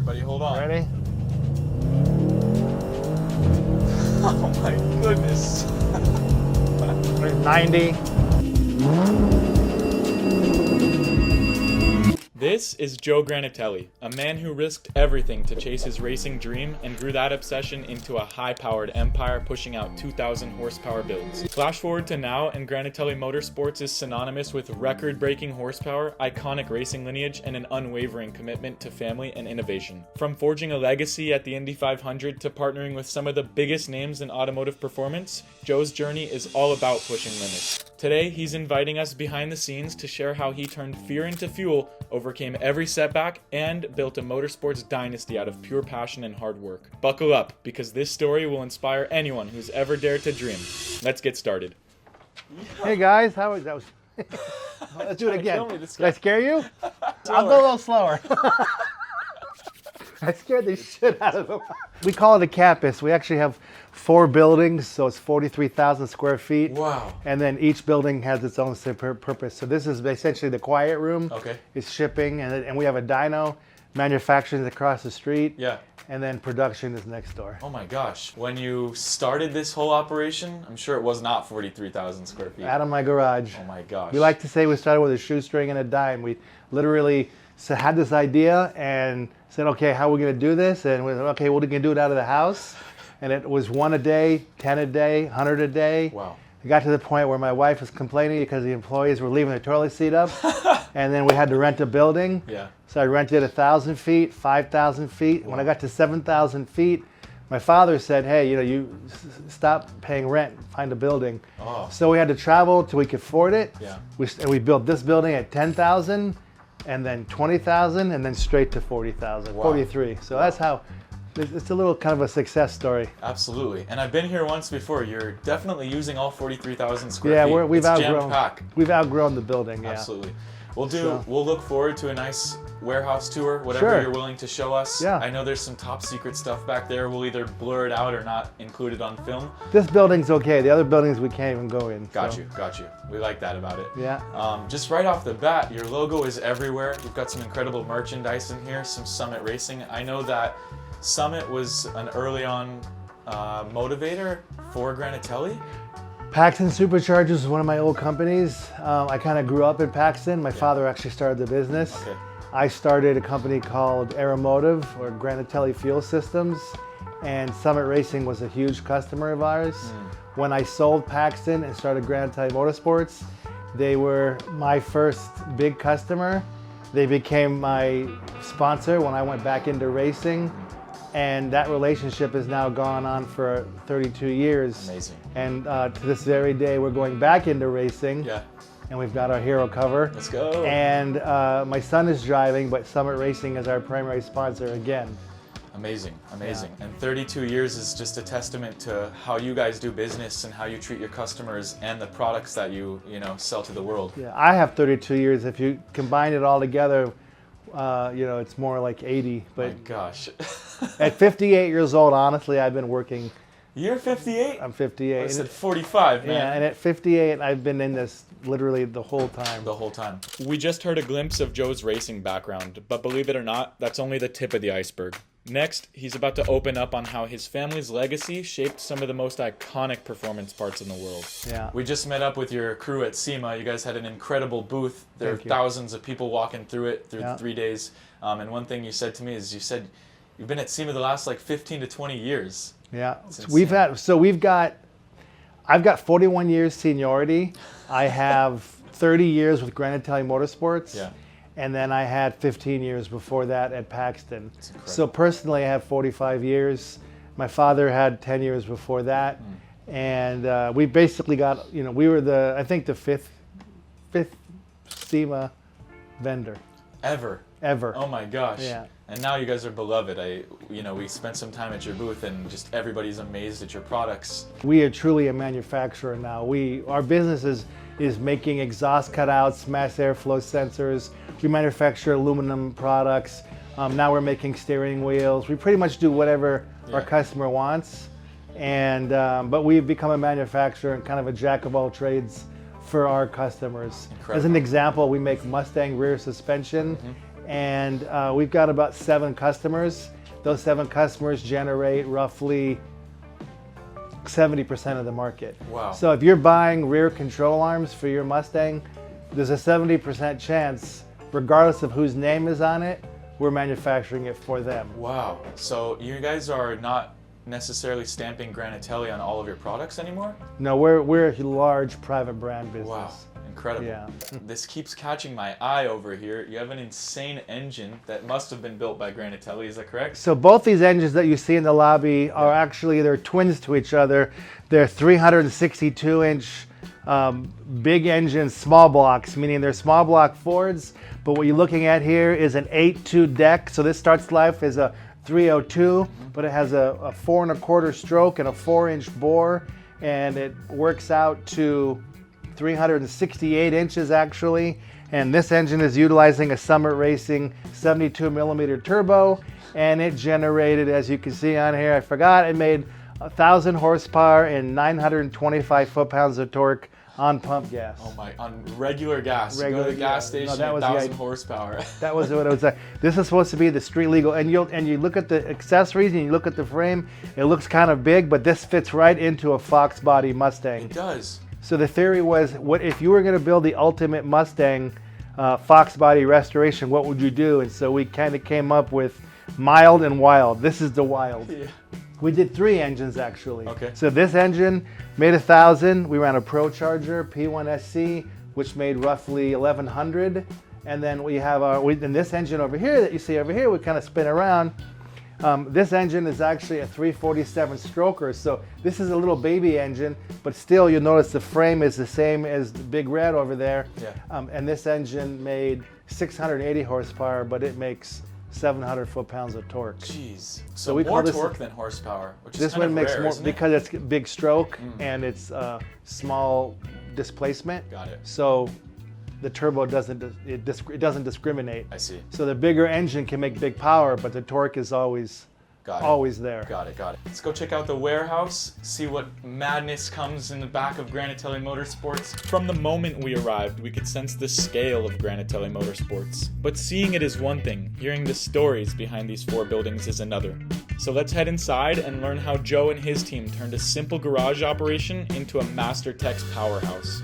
Everybody hold on. Ready? Oh my goodness. 90. This is Joe Granatelli, a man who risked everything to chase his racing dream and grew that obsession into a high-powered empire pushing out 2,000 horsepower builds. Flash forward to now, and Granatelli Motorsports is synonymous with record-breaking horsepower, iconic racing lineage, and an unwavering commitment to family and innovation. From forging a legacy at the Indy 500 to partnering with some of the biggest names in automotive performance, Joe's journey is all about pushing limits. Today, he's inviting us behind the scenes to share how he turned fear into fuel, overcame every setback, and built a motorsports dynasty out of pure passion and hard work. Buckle up, because this story will inspire anyone who's ever dared to dream. Let's get started. Hey guys, how was that? Let's do it again. Did I scare you? I'll go a little slower. I scared the shit out of them. We call it a campus. We actually have 4 buildings, so it's 43,000 square feet. Wow. And then each building has its own purpose. So this is essentially the quiet room. Okay. It's shipping, and we have a dyno, manufacturing is across the street. Yeah. And then production is next door. Oh my gosh. When you started this whole operation, I'm sure it was not 43,000 square feet. Out of my garage. Oh my gosh. We like to say we started with a shoestring and a dime. We literally had this idea and said, okay, how are we going to do this? And we said, okay, well, we can do it out of the house. And it was 1 a day, 10 a day, 100 a day. Wow. It got to the point where my wife was complaining because the employees were leaving their toilet seat up. And then we had to rent a building. Yeah. So I rented 1,000 feet, 5,000 feet. Wow. When I got to 7,000 feet, my father said, hey, you stop paying rent, find a building. Oh. So we had to travel till we could afford it. Yeah. We built this building at 10,000, and then 20,000, and then straight to 40,000, wow. 43. So wow. That's how, it's a little kind of a success story. Absolutely. And I've been here once before. You're definitely using all 43,000 square feet. Yeah, we've outgrown. Jam-packed. We've outgrown the building, yeah. Absolutely. We'll look forward to a nice warehouse tour, whatever Sure. you're willing to show us. Yeah. I know there's some top secret stuff back there. We'll either blur it out or not include it on film. This building's okay. The other buildings we can't even go in. Got you. We like that about it. Yeah. Just right off the bat, your logo is everywhere. You've got some incredible merchandise in here, some Summit Racing. I know that Summit was an early on motivator for Granatelli. Paxton Superchargers is one of my old companies. I kind of grew up in Paxton. My father actually started the business. Okay. I started a company called Aeromotive, or Granatelli Fuel Systems, and Summit Racing was a huge customer of ours. When I sold Paxton and started Granatelli Motorsports, they were my first big customer. They became my sponsor when I went back into racing. And that relationship has now gone on for 32 years. Amazing. And to this very day, we're going back into racing. Yeah. And we've got our Herocover. Let's go. And my son is driving, but Summit Racing is our primary sponsor again. Amazing. Yeah. And 32 years is just a testament to how you guys do business and how you treat your customers and the products that you sell to the world. Yeah, I have 32 years. If you combine it all together, it's more like 80. But my gosh. At 58 years old, honestly, I've been working. You're 58? I'm 58. I said 45, man. Yeah, and at 58, I've been in this literally the whole time. The whole time. We just heard a glimpse of Joe's racing background, but believe it or not, that's only the tip of the iceberg. Next, he's about to open up on how his family's legacy shaped some of the most iconic performance parts in the world. Yeah. We just met up with your crew at SEMA. You guys had an incredible booth. There are Thank you. Thousands of people walking through it through Yeah. 3 days. And one thing you said to me is you've been at SEMA the last 15 to 20 years. Yeah. It's I've got 41 years seniority. I have 30 years with Granatelli Motorsports. Yeah. And then I had 15 years before that at Paxton. That's incredible. So personally, I have 45 years. My father had 10 years before that. And we basically got, we were the fifth SEMA vendor. Ever. Oh my gosh. Yeah. And now you guys are beloved. We spent some time at your booth and just everybody's amazed at your products. We are truly a manufacturer now. Our business is making exhaust cutouts, mass airflow sensors. We manufacture aluminum products. Now we're making steering wheels. We pretty much do whatever our customer wants. And but we've become a manufacturer and kind of a jack of all trades for our customers. Incredible. As an example, we make Mustang rear suspension and we've got about 7 customers. Those 7 customers generate roughly 70% of the market. Wow. So if you're buying rear control arms for your Mustang, there's a 70% chance, regardless of whose name is on it, we're manufacturing it for them. Wow. So you guys are not necessarily stamping Granatelli on all of your products anymore? No, we're a large private brand business. Wow. Incredible. Yeah. This keeps catching my eye over here. You have an insane engine that must have been built by Granatelli, is that correct? So both these engines that you see in the lobby are actually, they're twins to each other. They're 362-inch big engines, small blocks, meaning they're small block Fords. But what you're looking at here is an 8.2 deck. So this starts life as a 302, but it has a 4 1/4 stroke and a 4-inch bore, and it works out to 368 inches actually. And this engine is utilizing a Summit Racing 72 millimeter turbo, and it generated, as you can see on here, I forgot, it made 1,000 horsepower and 925 foot-pounds of torque on pump gas. Oh my, on regular gas. Regular, you go to the gas yeah. station, No, that was 1,000 the- horsepower. That was what it was like. This is supposed to be the street legal, and you look at the accessories and you look at the frame, it looks kind of big, but this fits right into a Fox body Mustang. It does. So the theory was, what if you were going to build the ultimate Mustang Fox body restoration, what would you do? And so we kind of came up with mild and wild. This is the wild. Yeah. We did 3 engines actually. Okay. So this engine made 1,000. We ran a Pro Charger P1SC, which made roughly 1,100. And then we have and this engine over here that you see over here, we kind of spin around. This engine is actually a 347 stroker. So this is a little baby engine, but still you'll notice the frame is the same as the Big Red over there. Yeah. And this engine made 680 horsepower, but it makes 700 foot-pounds of torque. Jeez. So So we more call this- torque than horsepower, which is This kind one of makes rare, more isn't it? because it's big stroke and it's small displacement. Got it. So the turbo doesn't discriminate. I see. So the bigger engine can make big power, but the torque is always Got it. always there. Got it, got it. Let's go check out the warehouse, see what madness comes in the back of Granatelli Motorsports. From the moment we arrived, we could sense the scale of Granatelli Motorsports. But seeing it is one thing, hearing the stories behind these 4 buildings is another. So let's head inside and learn how Joe and his team turned a simple garage operation into a Master Tech's powerhouse.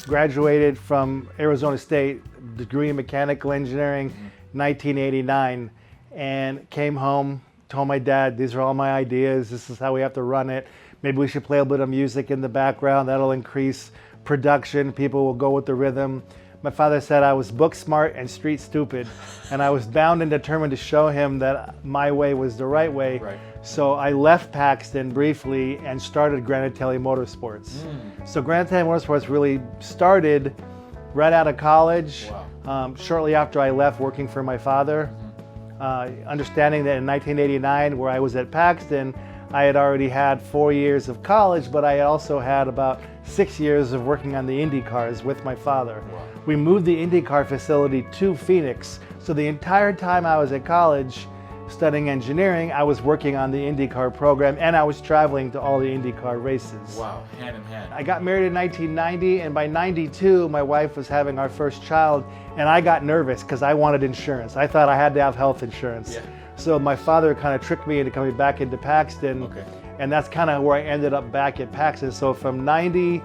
Graduated from Arizona State, degree in mechanical engineering, 1989, and came home, told my dad, these are all my ideas, this is how we have to run it. Maybe we should play a bit of music in the background, that'll increase production, people will go with the rhythm. My father said I was book smart and street stupid, and I was bound and determined to show him that my way was the right way. Right. So I left Paxton briefly and started Granatelli Motorsports. So Granatelli Motorsports really started right out of college, shortly after I left working for my father. Understanding that in 1989, where I was at Paxton, I had already had 4 years of college, but I also had about 6 years of working on the IndyCars with my father. Wow. We moved the IndyCar facility to Phoenix, so the entire time I was at college studying engineering, I was working on the IndyCar program, and I was traveling to all the IndyCar races. Wow, hand in hand. I got married in 1990, and by 92, my wife was having our first child, and I got nervous because I wanted insurance. I thought I had to have health insurance. Yeah. So my father kind of tricked me into coming back into Paxton, Okay. and that's kind of where I ended up back at Paxton. So from 90,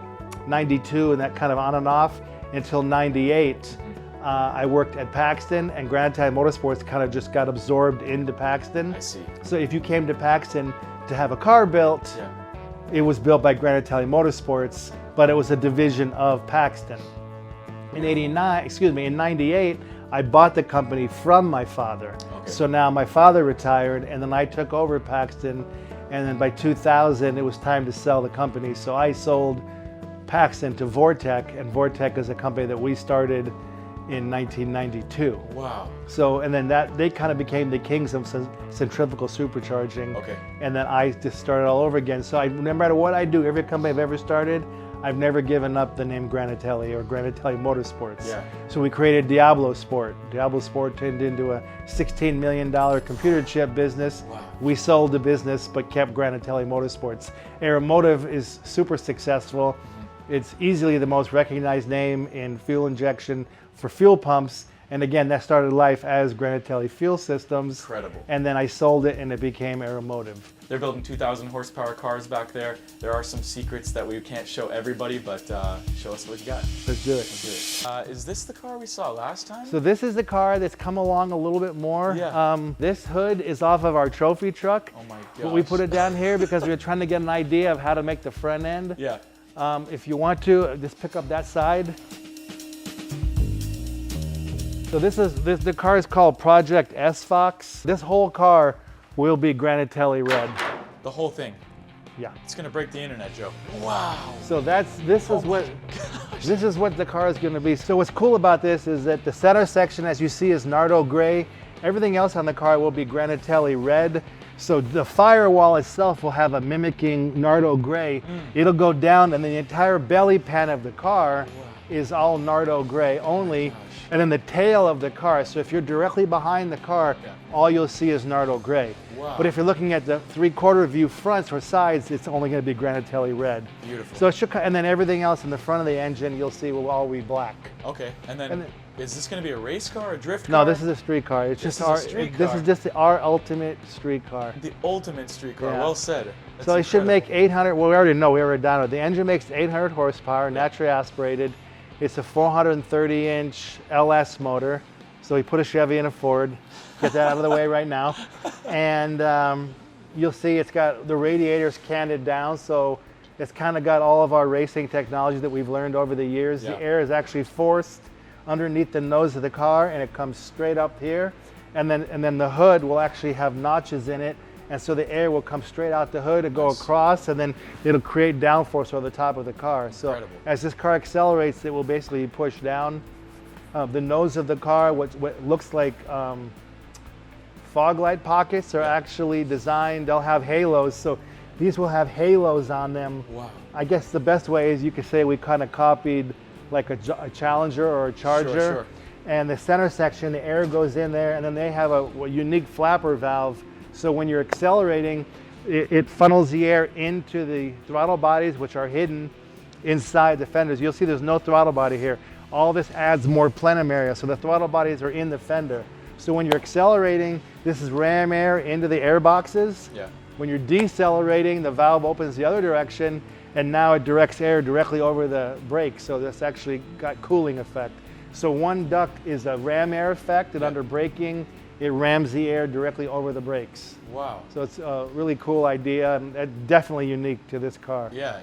92, and that kind of on and off until 98, I worked at Paxton, and Granatelli Motorsports kind of just got absorbed into Paxton. I see. So if you came to Paxton to have a car built, Yeah. it was built by Granatelli Motorsports, but it was a division of Paxton. In in 98, I bought the company from my father. Okay. So now my father retired, and then I took over Paxton, and then by 2000, it was time to sell the company. So I sold Paxton to Vortec, and Vortec is a company that we started in 1992. Wow. So, and then they kind of became the kings of centrifugal supercharging. Okay. And then I just started all over again. So no matter what I do, every company I've ever started, I've never given up the name Granatelli or Granatelli Motorsports. Yeah. So we created Diablo Sport. Diablo Sport turned into a $16 million computer chip business. Wow. We sold the business but kept Granatelli Motorsports. Aeromotive is super successful. It's easily the most recognized name in fuel injection for fuel pumps, And again, that started life as Granatelli Fuel Systems. Incredible. And then I sold it and it became Aeromotive. They're building 2,000 horsepower cars back there. There are some secrets that we can't show everybody, but show us what you got. Let's do it. Let's do it. Is this the car we saw last time? So this is the car that's come along a little bit more. Yeah. This hood is off of our trophy truck. Oh my gosh. But we put it down here because we were trying to get an idea of how to make the front end. Yeah. If you want to, just pick up that side. So the car is called Project S-Fox. This whole car will be Granatelli red. The whole thing. Yeah. It's gonna break the internet, Joe. Wow. So this is what the car is going to be. So what's cool about this is that the center section, as you see, is Nardo gray. Everything else on the car will be Granatelli red. So the firewall itself will have a mimicking Nardo gray. It'll go down, and the entire belly pan of the car is all Nardo gray only. And then the tail of the car, so if you're directly behind the car, all you'll see is Nardo gray. Wow. But if you're looking at the 3/4 view fronts or sides, it's only going to be Granatelli red. Beautiful. So it should, and then everything else in the front of the engine, you'll see will all be black. Okay, and then is this going to be a race car, a drift No, car? this is a street car. It's This just is a our. street This car. is just our ultimate street car. The ultimate street car. Yeah. Well said. That's So it should incredible. make 800. Well, we already know. We already down it. The engine makes 800 horsepower, naturally aspirated. It's a 430-inch LS motor. So we put a Chevy in a Ford. Get that out of the way right now. And you'll see it's got the radiators canted down, so it's kind of got all of our racing technology that we've learned over the years. Yeah. The air is actually forced underneath the nose of the car, and it comes straight up here. And then the hood will actually have notches in it, and so the air will come straight out the hood and go across, and then it'll create downforce over the top of the car. So Incredible. as this car accelerates, it will basically push down. The nose of the car, what looks like fog light pockets, are actually designed, they'll have halos, so these will have halos on them. Wow. I guess the best way is you could say we kind of copied like a Challenger or a Charger. Sure. And the center section, the air goes in there, and then they have a unique flapper valve, so when you're accelerating, it funnels the air into the throttle bodies, which are hidden inside the fenders. You'll see there's no throttle body here. All this adds more plenum area, so the throttle bodies are in the fender. So when you're accelerating, this is ram air into the air boxes. Yeah. When you're decelerating, the valve opens the other direction, and now it directs air directly over the brakes, so that's actually got cooling effect. So one duct is a ram air effect, and under braking, it rams the air directly over the brakes. Wow. So it's a really cool idea, and definitely unique to this car. Yeah,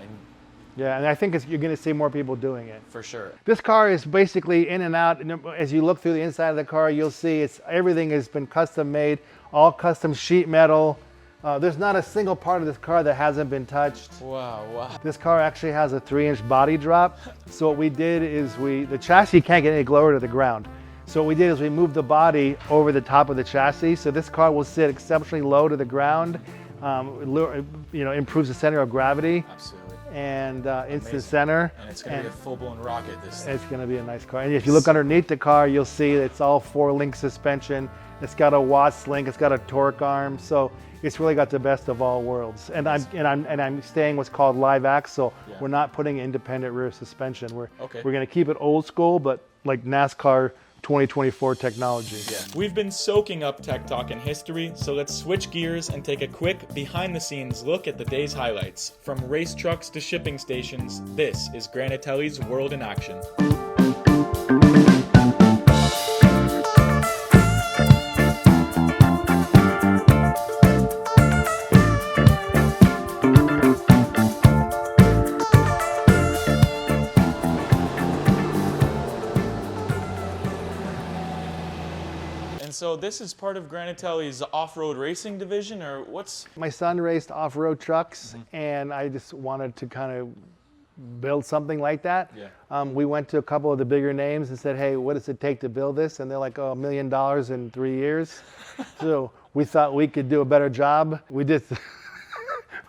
Yeah, and I think you're going to see more people doing it. for sure. This car is basically in and out. And as you look through the inside of the car, you'll see everything has been custom made, all custom sheet metal. There's not a single part of this car that hasn't been touched. Wow, wow. This car actually has a 3-inch body drop. So what we did is the chassis can't get any lower to the ground. So what we did is we moved the body over the top of the chassis. So this car will sit exceptionally low to the ground. Improves the center of gravity. Absolutely. And instant Amazing. center. And it's going to be a full-blown rocket, this thing. It's going to be a nice car. And if you look underneath the car, you'll see it's all 4-link suspension. It's got a Watts link. It's got a torque arm. So it's really got the best of all worlds. And I'm staying what's called live axle. Yeah. We're not putting independent rear suspension. We're Okay. going to keep it old school, but like NASCAR 2024 technology. Yeah. We've been soaking up tech talk and history, so let's switch gears and take a quick behind-the-scenes look at the day's highlights. From race trucks to shipping stations, this is Granatelli's World in Action. So this is part of Granatelli's off-road racing division, or what's? My son raced off-road trucks, and I just wanted to kind of build something like that. Yeah. We went to a couple of the bigger names and said, hey, what does it take to build this? And they're like, $1 million in 3 years. So we thought we could do a better job. We did.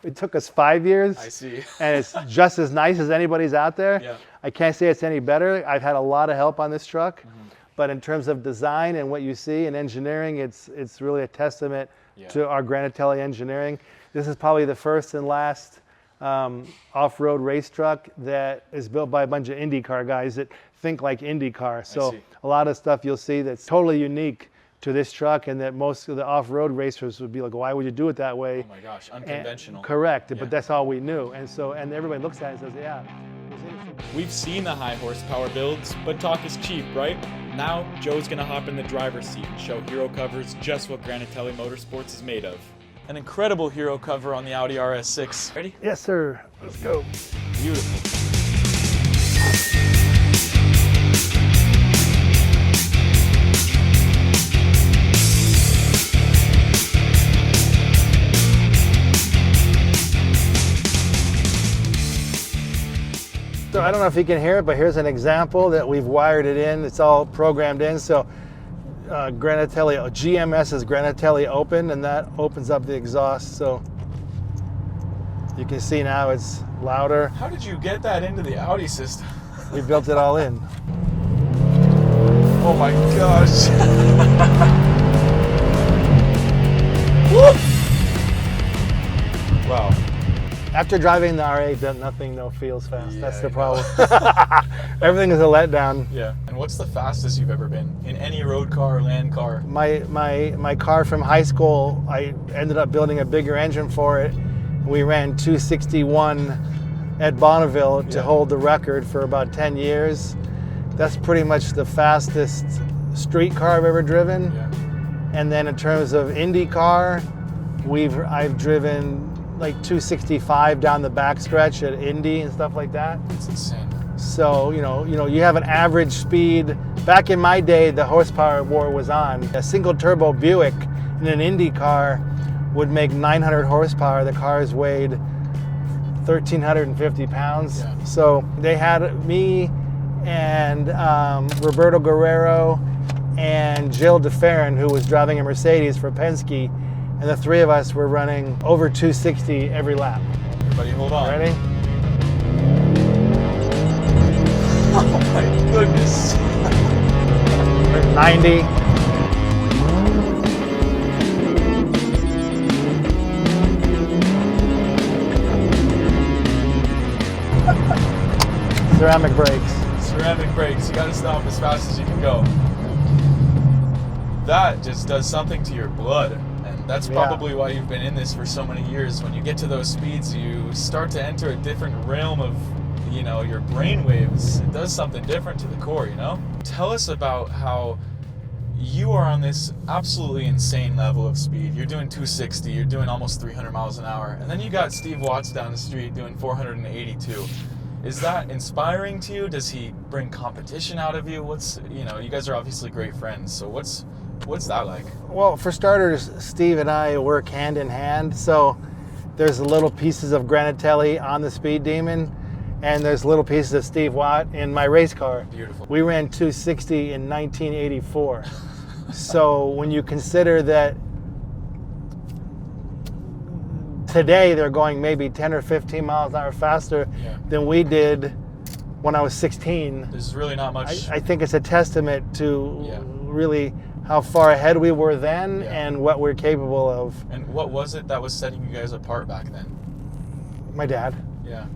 It took us 5 years. I see. And it's just as nice as anybody's out there. Yeah. I can't say it's any better. I've had a lot of help on this truck. But in terms of design and what you see in engineering, it's really a testament to our Granatelli engineering. This is probably the first and last off-road race truck that is built by a bunch of IndyCar guys that think like IndyCar. So a lot of stuff you'll see that's totally unique to this truck, and that most of the off-road racers would be like, why would you do it that way? Oh my gosh, unconventional. Correct, but that's all we knew. And everybody looks at it and says, yeah. We've seen the high horsepower builds, but talk is cheap, right? Now, Joe's gonna hop in the driver's seat and show HeroCovers just what Granatelli Motorsports is made of. An incredible HeroCover on the Audi RS6. Ready? Yes, sir. Let's go. Beautiful. So I don't know if you can hear it, but here's an example that we've wired it in. It's all programmed in. So Granatelli, GMS is Granatelli Open, and that opens up the exhaust. So you can see now it's louder. How did you get that into the Audi system? We built it all in. Oh my gosh. Wow. After driving the R8, nothing feels fast. Yeah, that's the problem. Everything is a letdown. Yeah. And what's the fastest you've ever been in any road car or land car? My car from high school, I ended up building a bigger engine for it. We ran 261 at Bonneville to hold the record for about 10 years. That's pretty much the fastest street car I've ever driven. Yeah. And then in terms of IndyCar, I've driven like 265 down the backstretch at Indy and stuff like that. It's insane. So you have an average speed. Back in my day, the horsepower war was on. A single turbo Buick in an Indy car would make 900 horsepower. The cars weighed 1,350 pounds. Yeah. So they had me and Roberto Guerrero and Jill DeFerrin, who was driving a Mercedes for Penske, and the three of us were running over 260 every lap. Everybody hold on. Ready? Oh my goodness. 90. Ceramic brakes. Ceramic brakes. You gotta stop as fast as you can go. That just does something to your blood. And that's probably why you've been in this for so many years. When you get to those speeds, you start to enter a different realm of, your brain waves. It does something different to the core, Tell us about how you are on this absolutely insane level of speed. You're doing 260, you're doing almost 300 miles an hour. And then you got Steve Watts down the street doing 482. Is that inspiring to you? Does he bring competition out of you? You guys are obviously great friends. So what's that like? Well, for starters, Steve and I work hand in hand. So there's little pieces of Granatelli on the Speed Demon, and there's little pieces of Steve Watt in my race car. Beautiful. We ran 260 in 1984. So when you consider that today they're going maybe 10 or 15 miles an hour faster than we did when I was 16. There's really not much. I think it's a testament to really how far ahead we were then and what we're capable of. And what was it that was setting you guys apart back then? My dad. Yeah.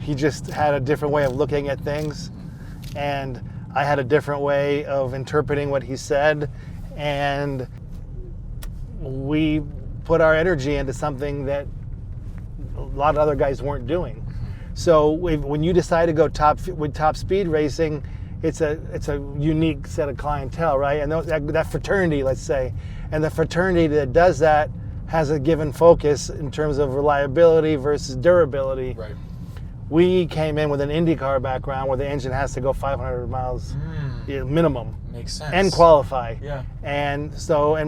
He just had a different way of looking at things, and I had a different way of interpreting what he said, and we put our energy into something that a lot of other guys weren't doing. So when you decide to go with top speed racing, it's a unique set of clientele, right? And that fraternity, let's say, and the fraternity that does that has a given focus in terms of reliability versus durability. Right. We came in with an IndyCar background where the engine has to go 500 miles minimum. Makes sense. And qualify. Yeah. And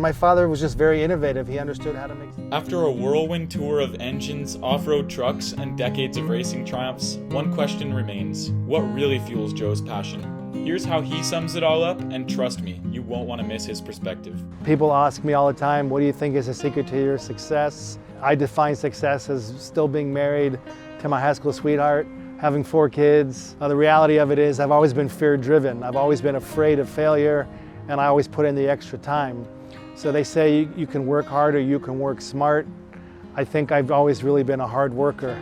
my father was just very innovative. He understood how to make sense. After a whirlwind tour of engines, off-road trucks, and decades of racing triumphs, one question remains. What really fuels Joe's passion? Here's how he sums it all up, and trust me, you won't want to miss his perspective. People ask me all the time, what do you think is the secret to your success? I define success as still being married to my high school sweetheart, having 4 kids. The reality of it is I've always been fear-driven. I've always been afraid of failure, and I always put in the extra time. So they say you can work hard or you can work smart. I think I've always really been a hard worker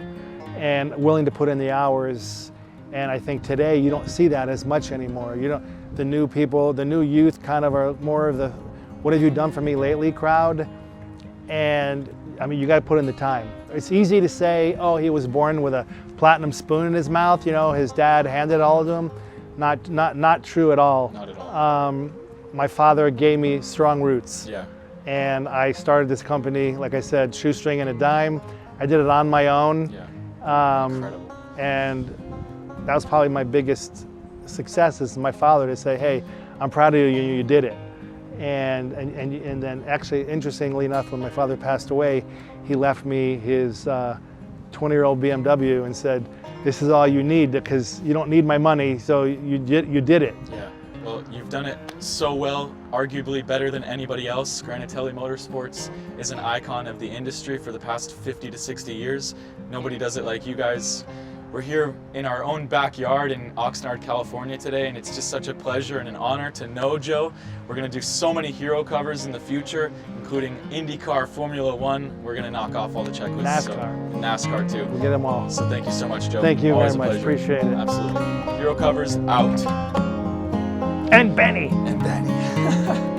and willing to put in the hours. And I think today you don't see that as much anymore. You don't, the new people, the new youth kind of are more of the, what have you done for me lately crowd? And I mean, you got to put in the time. It's easy to say, oh, he was born with a platinum spoon in his mouth. You know, his dad handed it all to him. Not true at all. Not at all. My father gave me strong roots. Yeah. And I started this company, like I said, shoestring and a dime. I did it on my own. Yeah. Incredible. And that was probably my biggest success, is my father to say, hey, I'm proud of you, you did it. And then actually, interestingly enough, when my father passed away, he left me his 20-year-old BMW and said, this is all you need, because you don't need my money, so you did it. Yeah. Well, you've done it so well, arguably better than anybody else. Granatelli Motorsports is an icon of the industry for the past 50 to 60 years. Nobody does it like you guys. We're here in our own backyard in Oxnard, California today, and it's just such a pleasure and an honor to know Joe. We're going to do so many hero covers in the future, including IndyCar, Formula One. We're going to knock off all the checklists. NASCAR. NASCAR too. We'll get them all. So thank you so much, Joe. Thank you Always very much. a pleasure. Appreciate it. Absolutely. Hero covers out. And Benny. And Benny.